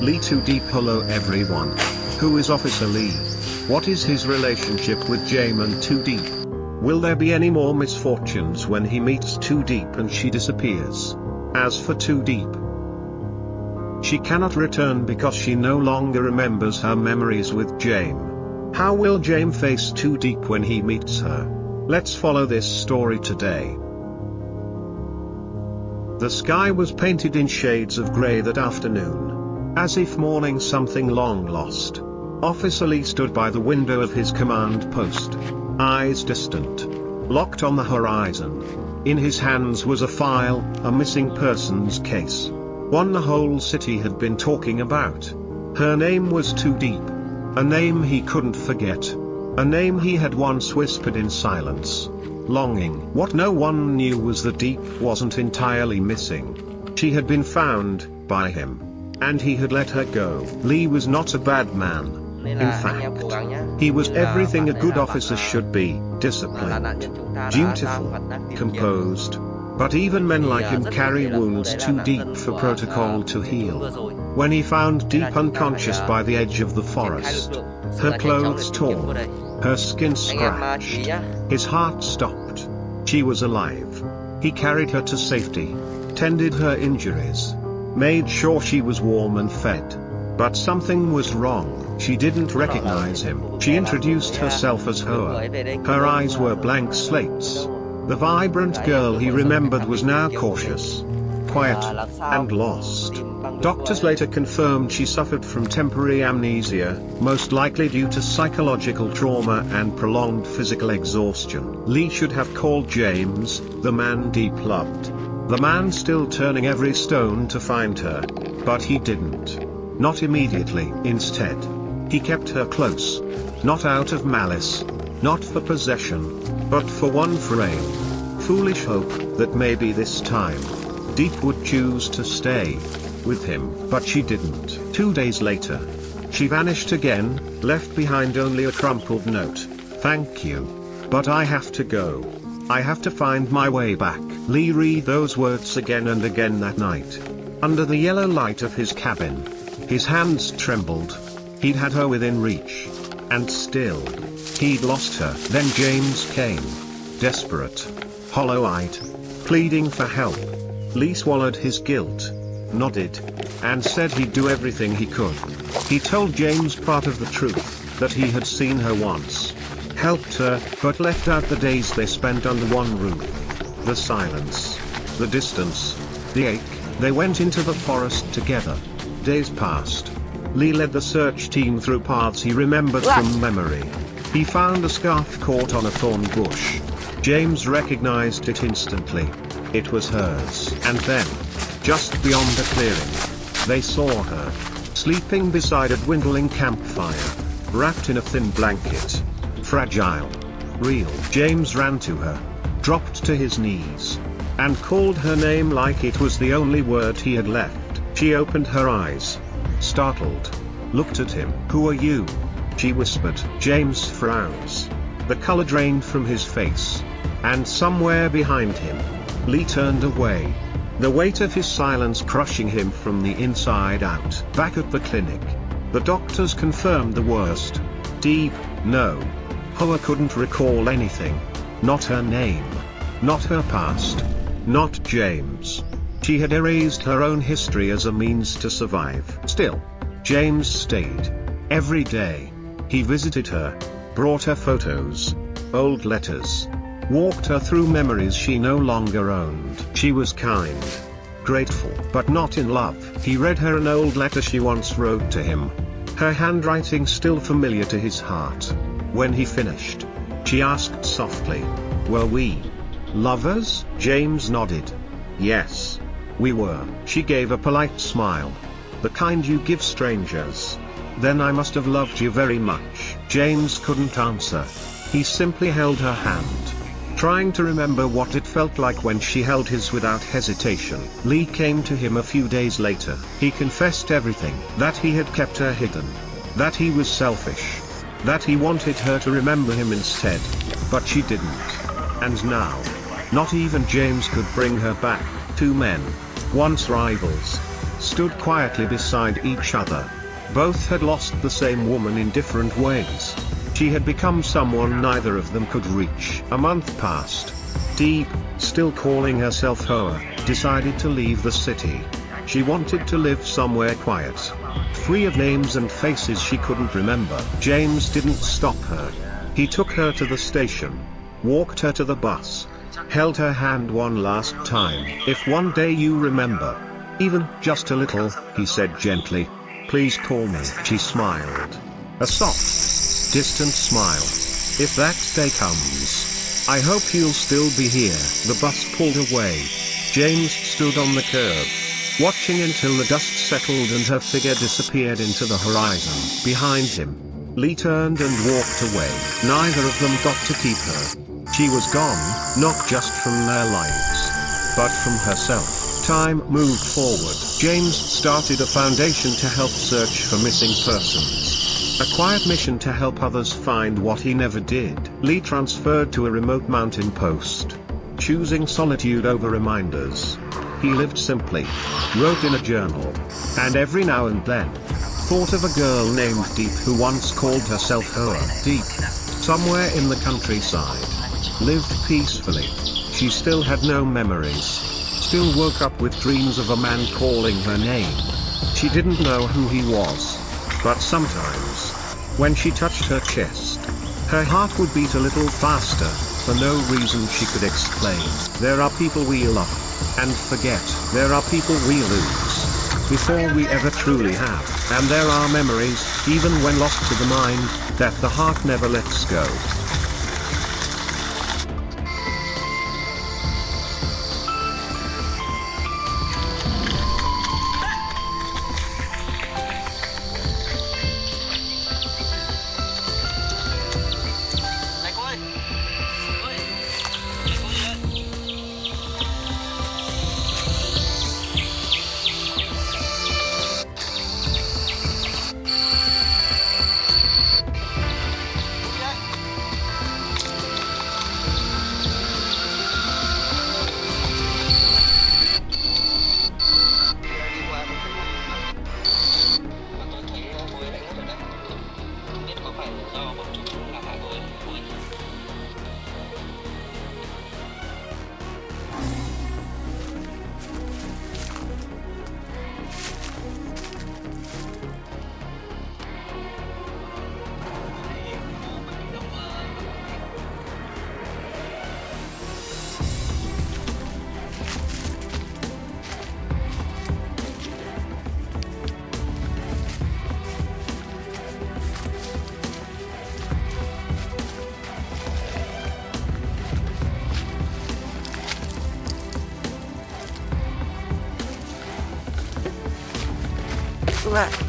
Lytudiep. Hello everyone. Who is Officer Lee? What is his relationship with Jame and Tu Diep? Will there be any more misfortunes when he meets Tu Diep and she disappears? As for Tu Diep, she cannot return because she no longer remembers her memories with Jame. How will Jame face Tu Diep when he meets her? Let's follow this story today. The sky was painted in shades of grey that afternoon, as if mourning something long lost. Officer Lee stood by the window of his command post, eyes distant, locked on the horizon. In his hands was a file, a missing persons case. One the whole city had been talking about. Her name was Tu Diep. A name he couldn't forget. A name he had once whispered in silence. Longing. What no one knew was that Diep wasn't entirely missing. She had been found, by him. And he had let her go. Lee was not a bad man. In fact, he was everything a good officer should be: disciplined, dutiful, composed. But even men like him carry wounds too deep for protocol to heal. When he found Diep unconscious by the edge of the forest, her clothes torn, her skin scratched, his heart stopped. She was alive. He carried her to safety, tended her injuries, made sure she was warm and fed. But something was wrong. She didn't recognize him. She introduced herself as Hoa. Her eyes were blank slates. The vibrant girl he remembered was now cautious, quiet, and lost. Doctors later confirmed she suffered from temporary amnesia, most likely due to psychological trauma and prolonged physical exhaustion. Lee should have called James, the man Diep loved. The man still turning every stone to find her. But he didn't. Not immediately. Instead, he kept her close. Not out of malice, not for possession, but for one frame. Foolish hope that maybe this time, Diep would choose to stay with him, but she didn't. 2 days later, she vanished again, left behind only a crumpled note. Thank you. But I have to go. I have to find my way back. Lee read those words again and again that night. Under the yellow light of his cabin, his hands trembled. He'd had her within reach. And still, he'd lost her. Then James came. Desperate. Hollow-eyed. Pleading for help. Lee swallowed his guilt, nodded, and said he'd do everything he could. He told James part of the truth, that he had seen her once, helped her, but left out the days they spent under one roof. The silence, the distance, the ache. They went into the forest together. Days passed. Lee led the search team through paths he remembered from memory. He found a scarf caught on a thorn bush. James recognized it instantly. It was hers. And then, just beyond a clearing, they saw her, sleeping beside a dwindling campfire, wrapped in a thin blanket. Fragile. Real. James ran to her, dropped to his knees, and called her name like it was the only word he had left. She opened her eyes, startled, looked at him. Who are you? She whispered. James frowns. The color drained from his face. And somewhere behind him, Lee turned away. The weight of his silence crushing him from the inside out. Back at the clinic, the doctors confirmed the worst. Diep, no. Hoa couldn't recall anything. Not her name. Not her past. Not James. She had erased her own history as a means to survive. Still, James stayed. Every day, he visited her, brought her photos, old letters, walked her through memories she no longer owned. She was kind, grateful, but not in love. He read her an old letter she once wrote to him, her handwriting still familiar to his heart. When he finished, she asked softly, "Were we lovers?" James nodded. "Yes, we were." She gave a polite smile. "The kind you give strangers." "Then I must have loved you very much." James couldn't answer. He simply held her hand, trying to remember what it felt like when she held his without hesitation. Lee came to him a few days later. He confessed everything. That he had kept her hidden. That he was selfish. That he wanted her to remember him instead. But she didn't. And now, not even James could bring her back. Two men, once rivals, stood quietly beside each other. Both had lost the same woman in different ways. She had become someone neither of them could reach. A month passed. Diep, still calling herself Hoa, decided to leave the city. She wanted to live somewhere quiet, free of names and faces she couldn't remember. James didn't stop her. He took her to the station, walked her to the bus, held her hand one last time. "If one day you remember, even just a little," he said gently, "please call me." She smiled. A soft, distant smile. "If that day comes, I hope you'll still be here." The bus pulled away. James stood on the curb, watching until the dust settled and her figure disappeared into the horizon. Behind him, Lee turned and walked away. Neither of them got to keep her. She was gone, not just from their lives, but from herself. Time moved forward. James started a foundation to help search for missing persons. A quiet mission to help others find what he never did. Lee transferred to a remote mountain post, choosing solitude over reminders. He lived simply, wrote in a journal, and every now and then, thought of a girl named Diep who once called herself Hoa. Diep, somewhere in the countryside, lived peacefully. She still had no memories, still woke up with dreams of a man calling her name. She didn't know who he was, but sometimes, when she touched her chest, her heart would beat a little faster, for no reason she could explain. There are people we love and forget. There are people we lose before we ever truly have. And there are memories, even when lost to the mind, that the heart never lets go. What?